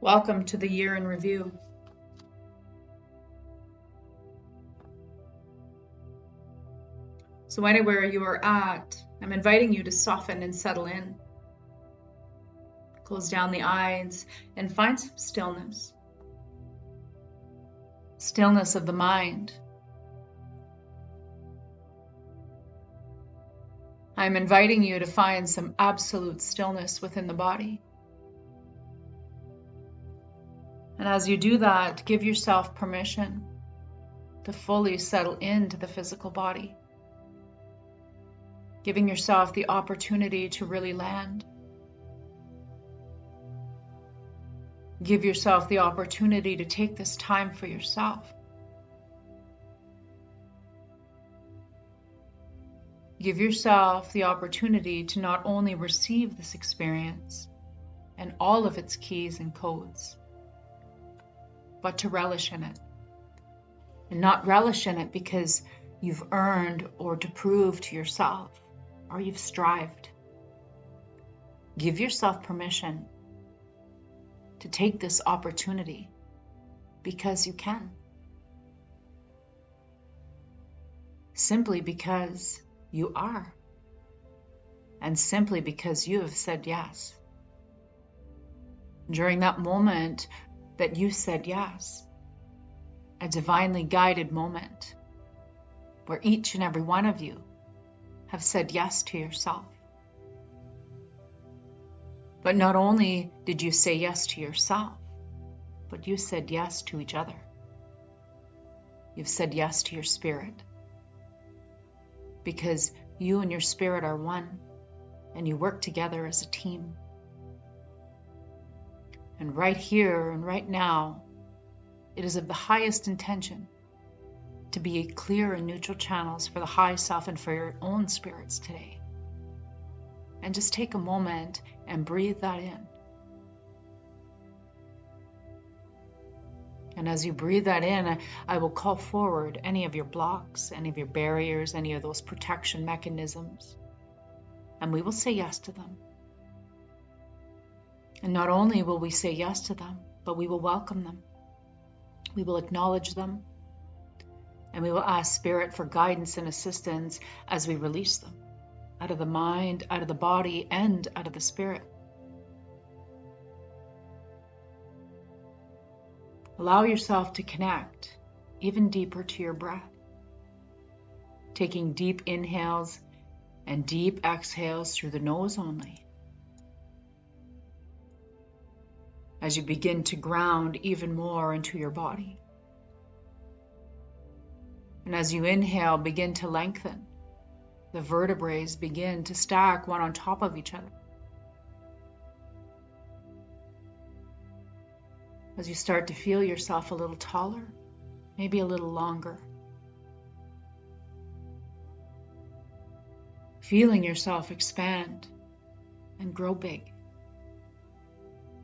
Welcome to the year in review. So anywhere you are at, I'm inviting you to soften and settle in. Close down the eyes and find some stillness. Stillness of the mind. I'm inviting you to find some absolute stillness within the body. And as you do that, give yourself permission to fully settle into the physical body. Giving yourself the opportunity to really land. Give yourself the opportunity to take this time for yourself. Give yourself the opportunity to not only receive this experience and all of its keys and codes, but to relish in it. And not relish in it because you've earned or to prove to yourself, or you've strived. Give yourself permission to take this opportunity because you can. Simply because you are. And simply because you have said yes. During that moment that you said yes, a divinely guided moment where each and every one of you have said yes to yourself. But not only did you say yes to yourself, but you said yes to each other. You've said yes to your spirit. Because you and your spirit are one, and you work together as a team. And right here and right now, it is of the highest intention to be clear and neutral channels for the high self and for your own spirits today. And just take a moment and breathe that in. And as you breathe that in, I will call forward any of your blocks, any of your barriers, any of those protection mechanisms. And we will say yes to them. And not only will we say yes to them, but we will welcome them. We will acknowledge them. And we will ask Spirit for guidance and assistance as we release them out of the mind, out of the body, and out of the spirit. Allow yourself to connect even deeper to your breath. Taking deep inhales and deep exhales through the nose only. As you begin to ground even more into your body. And as you inhale, begin to lengthen. The vertebrae begin to stack one on top of each other. As you start to feel yourself a little taller, maybe a little longer. Feeling yourself expand and grow big.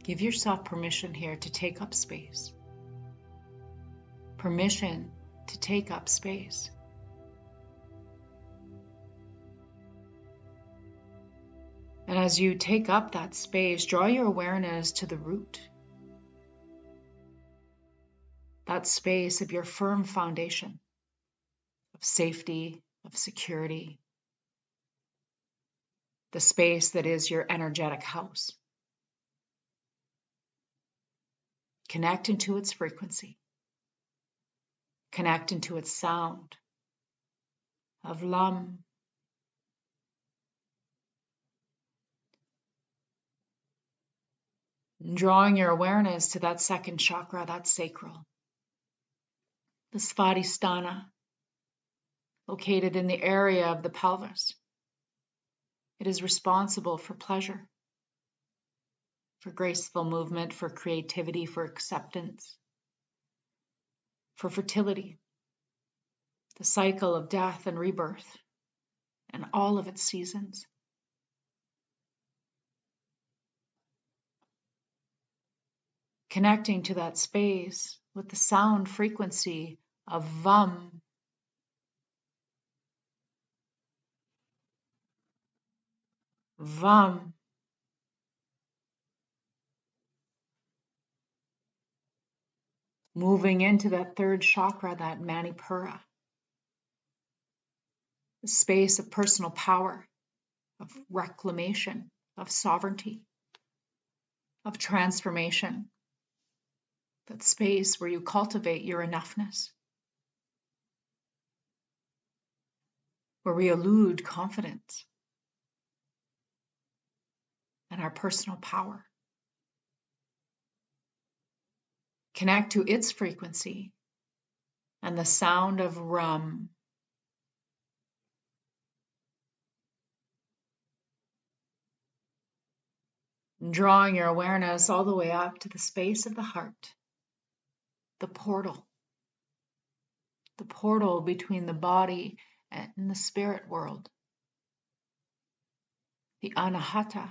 Give yourself permission here to take up space. Permission to take up space. And as you take up that space, draw your awareness to the root. That space of your firm foundation of safety, of security. The space that is your energetic house. Connect into its frequency. Connect into its sound of Lam. Drawing your awareness to that second chakra, that sacral. The Svadhisthana, located in the area of the pelvis. It is responsible for pleasure, for graceful movement, for creativity, for acceptance, for fertility, the cycle of death and rebirth, and all of its seasons. Connecting to that space with the sound frequency of Vam. Vam. moving into that third chakra, that Manipura, the space of personal power, of reclamation, of sovereignty, of transformation, that space where you cultivate your enoughness, where we elude confidence and our personal power. Connect to its frequency and the sound of Rum. Drawing your awareness all the way up to the space of the heart, the portal between the body and the spirit world, the Anahata,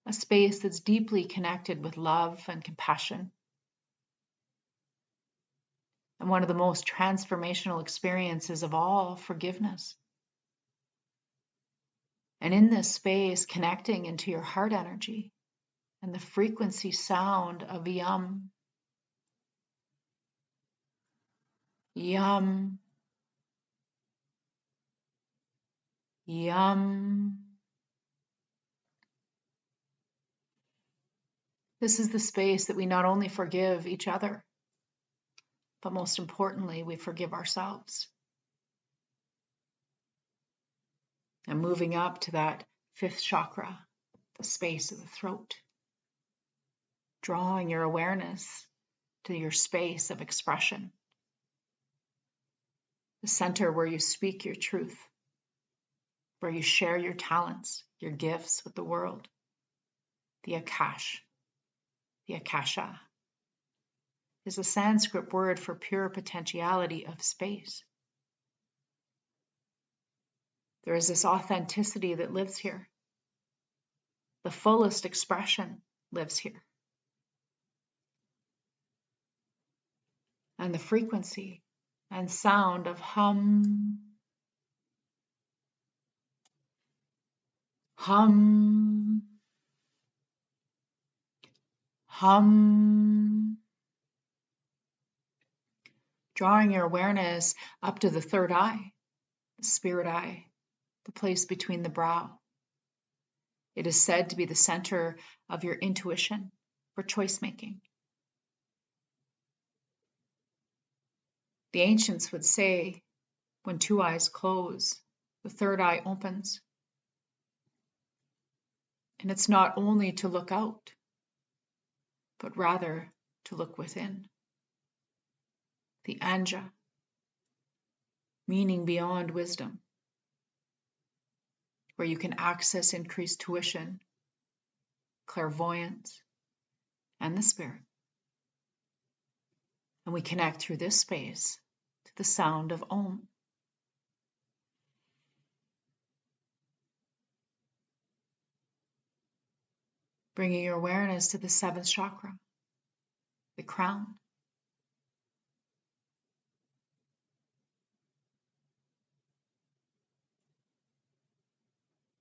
a space that's deeply connected with love and compassion, and one of the most transformational experiences of all, forgiveness. And in this space, connecting into your heart energy and the frequency sound of Yum. Yum. Yum. This is the space that we not only forgive each other, but most importantly, we forgive ourselves. And moving up to that fifth chakra, the space of the throat, drawing your awareness to your space of expression, the center where you speak your truth, where you share your talents, your gifts with the world, the Akash, the Akasha, is a Sanskrit word for pure potentiality of space. There is this authenticity that lives here. The fullest expression lives here. And the frequency and sound of hum, hum, hum. Drawing your awareness up to the third eye, the spirit eye, the place between the brow. It is said to be the center of your intuition for choice making. The ancients would say, when two eyes close, the third eye opens. And it's not only to look out, but rather to look within. The Anja, meaning beyond wisdom, where you can access increased tuition, clairvoyance, and the spirit. And we connect through this space to the sound of Om. Bringing your awareness to the seventh chakra, the crown.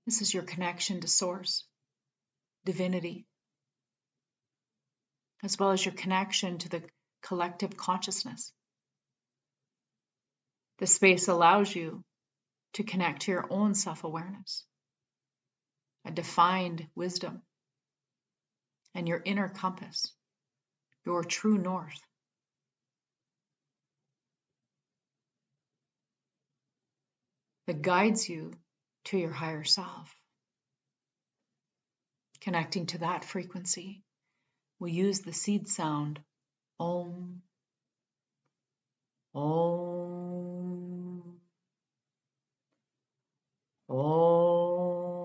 This is your connection to Source, divinity, as well as your connection to the collective consciousness. This space allows you to connect to your own self-awareness, a defined wisdom, and your inner compass, your true north. That guides you to your higher self. Connecting to that frequency, we use the seed sound Om, Om, Om.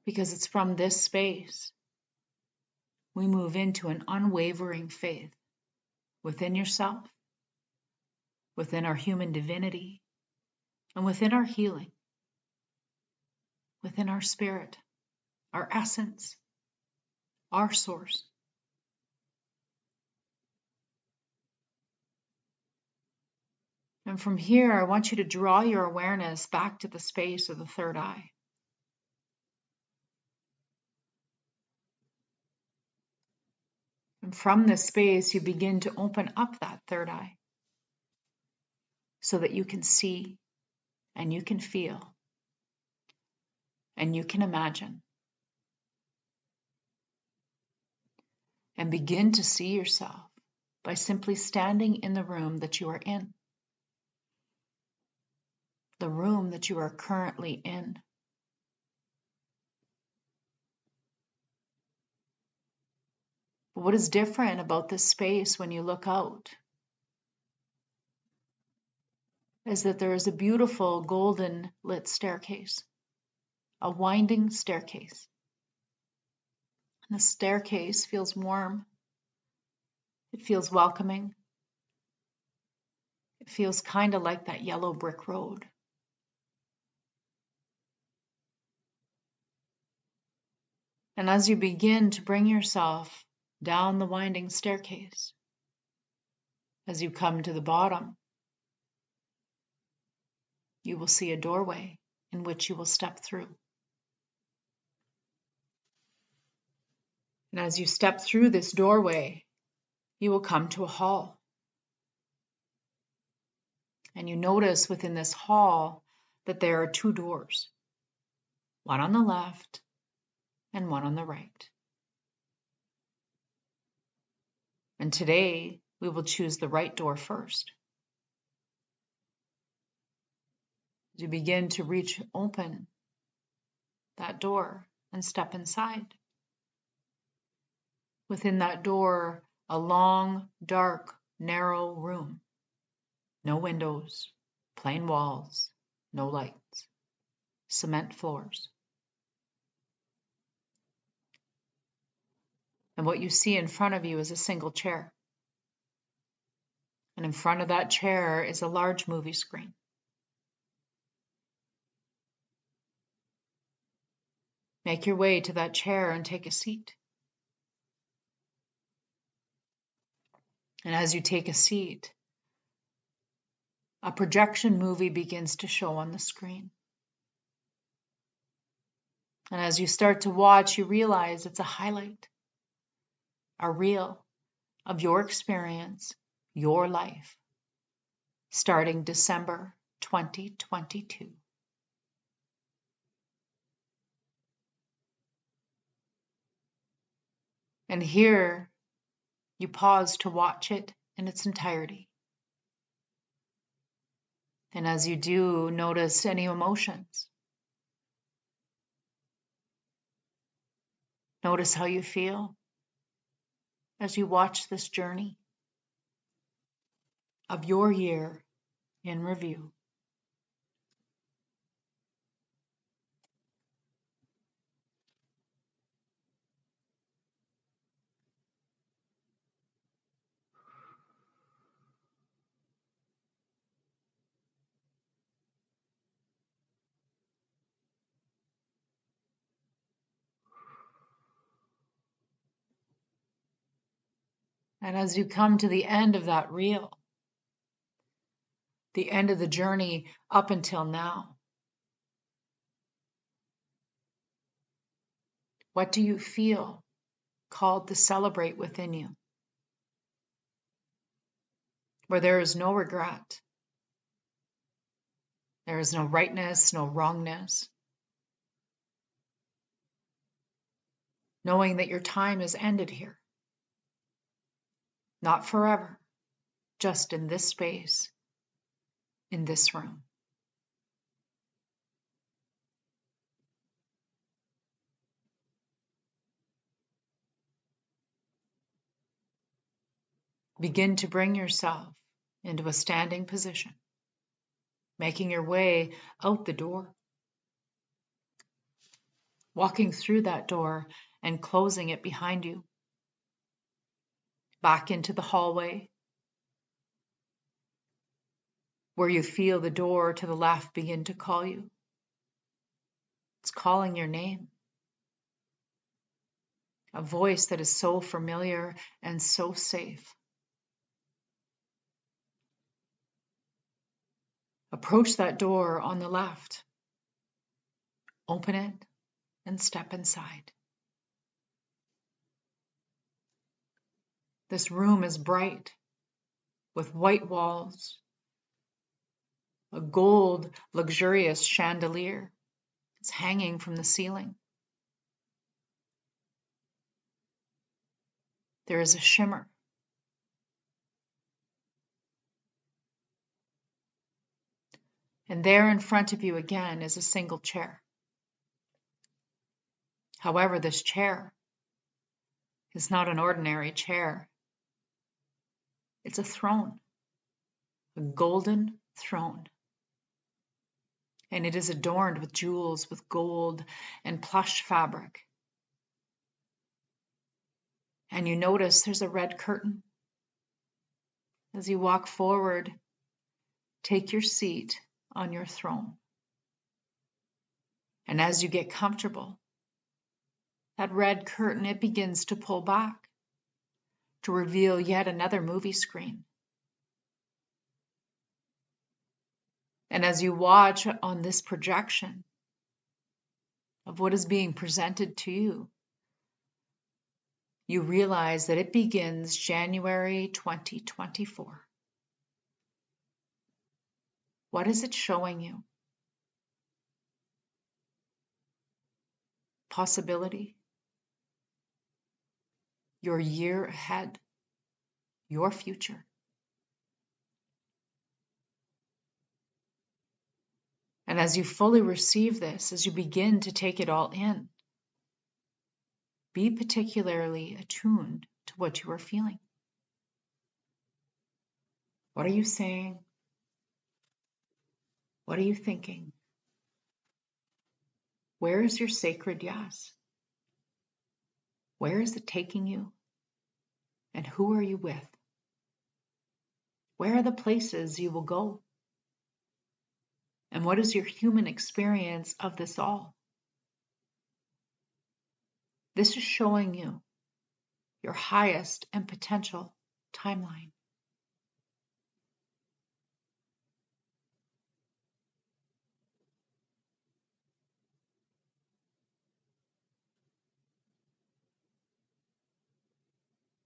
Because it's from this space we move into an unwavering faith within yourself, within our human divinity, and within our healing, within our spirit, our essence, our source. And from here, I want you to draw your awareness back to the space of the third eye. And from this space, you begin to open up that third eye so that you can see and you can feel and you can imagine and begin to see yourself by simply standing in the room that you are in, the room that you are currently in. But what is different about this space when you look out is that there is a beautiful golden lit staircase, a winding staircase. And the staircase feels warm. It feels welcoming. It feels kind of like that yellow brick road. And as you begin to bring yourself down the winding staircase, as you come to the bottom, you will see a doorway in which you will step through. And as you step through this doorway, you will come to a hall. And you notice within this hall that there are two doors, one on the left and one on the right. And today we will choose the right door first. As you begin to reach open that door and step inside. Within that door, a long, dark, narrow room. No windows, plain walls, no lights, cement floors. And what you see in front of you is a single chair. And in front of that chair is a large movie screen. Make your way to that chair and take a seat. And as you take a seat, a projection movie begins to show on the screen. And as you start to watch, you realize it's a highlight, a reel of your experience, your life, starting December 2022. And here you pause to watch it in its entirety. And as you do, notice any emotions. Notice how you feel as you watch this journey of your year in review. And as you come to the end of that reel, the end of the journey up until now, what do you feel called to celebrate within you? Where there is no regret, there is no rightness, no wrongness. Knowing that your time is ended here. Not forever, just in this space, in this room. Begin to bring yourself into a standing position, making your way out the door, walking through that door and closing it behind you, back into the hallway, where you feel the door to the left begin to call you. It's calling your name. A voice that is so familiar and so safe. Approach that door on the left. Open it and step inside. This room is bright with white walls, a gold, luxurious chandelier is hanging from the ceiling. There is a shimmer. And there in front of you again is a single chair. However, this chair is not an ordinary chair. It's a throne, a golden throne. And it is adorned with jewels, with gold and plush fabric. And you notice there's a red curtain. As you walk forward, take your seat on your throne. And as you get comfortable, that red curtain, it begins to pull back to reveal yet another movie screen. And as you watch on this projection of what is being presented to you, you realize that it begins January 2024. What is it showing you? Possibility. Your year ahead. Your future. And as you fully receive this, as you begin to take it all in, be particularly attuned to what you are feeling. What are you saying? What are you thinking? Where is your sacred yes? Where is it taking you? And who are you with? Where are the places you will go? And what is your human experience of this all? This is showing you your highest and potential timeline.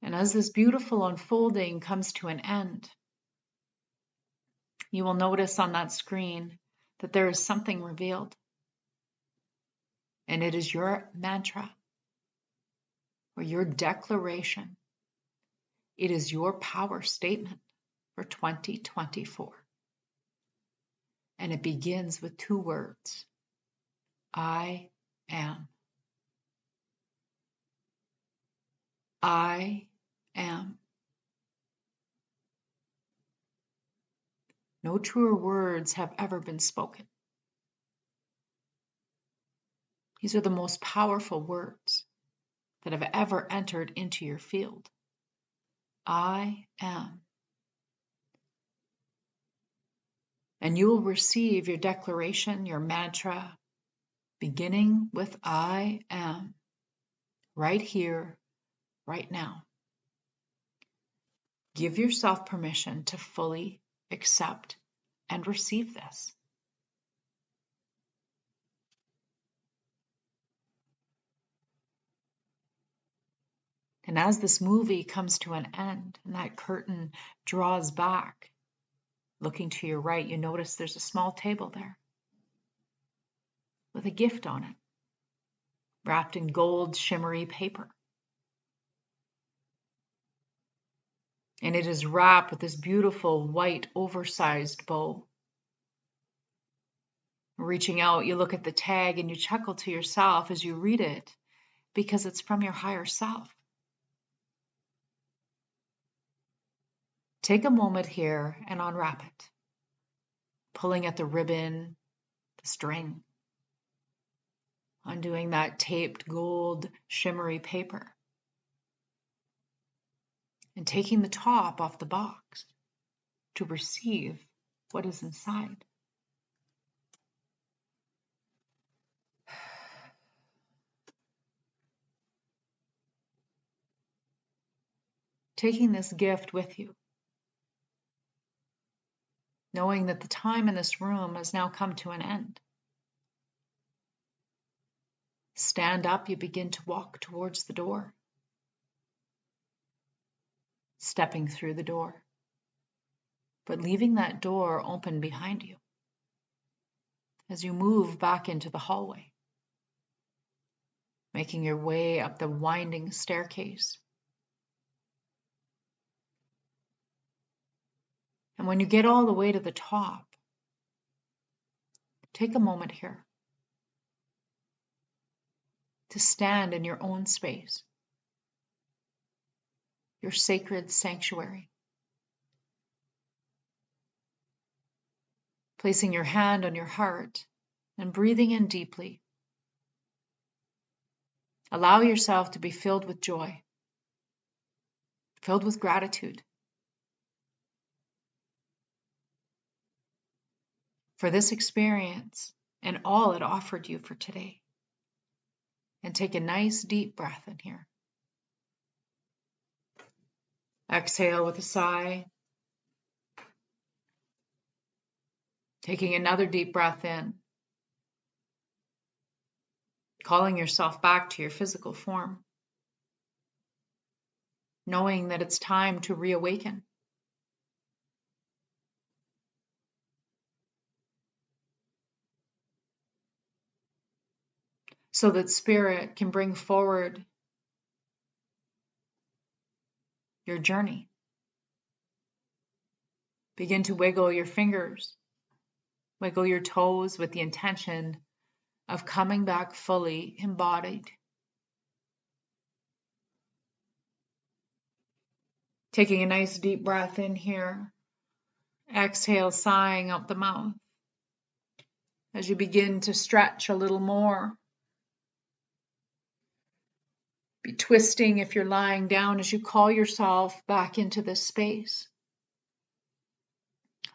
And as this beautiful unfolding comes to an end, you will notice on that screen that there is something revealed. And it is your mantra or your declaration. It is your power statement for 2024. And it begins with two words. I am. I am. No truer words have ever been spoken. These are the most powerful words that have ever entered into your field. I am. And you will receive your declaration, your mantra, beginning with I am, right here, right now. Give yourself permission to fully accept and receive this. And as this movie comes to an end and that curtain draws back, looking to your right, you notice there's a small table there with a gift on it, wrapped in gold shimmery paper. And it is wrapped with this beautiful white oversized bow. Reaching out, you look at the tag and you chuckle to yourself as you read it because it's from your higher self. Take a moment here and unwrap it, pulling at the ribbon, the string, undoing that taped gold shimmery paper, and taking the top off the box to receive what is inside. Taking this gift with you, knowing that the time in this room has now come to an end. Stand up, you begin to walk towards the door. stepping through the door, but leaving that door open behind you as you move back into the hallway, making your way up the winding staircase. And when you get all the way to the top, take a moment here to stand in your own space, your sacred sanctuary. Placing your hand on your heart and breathing in deeply. Allow yourself to be filled with joy, filled with gratitude for this experience and all it offered you for today. And take a nice deep breath in here. Exhale with a sigh. Taking another deep breath in. Calling yourself back to your physical form. Knowing that it's time to reawaken. So that spirit can bring forward your journey. Begin to wiggle your fingers, wiggle your toes with the intention of coming back fully embodied. Taking a nice deep breath in here. Exhale, sighing out the mouth. As you begin to stretch a little more. Be twisting if you're lying down as you call yourself back into this space.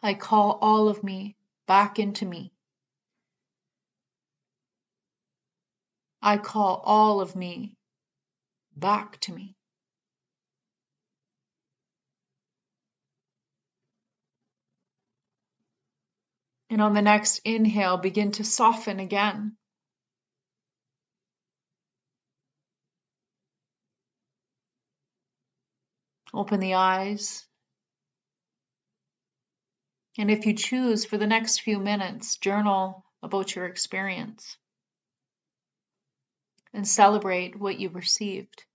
I call all of me back into me. I call all of me back to me. And on the next inhale, begin to soften again. Open the eyes. And if you choose, for the next few minutes, journal about your experience and celebrate what you received.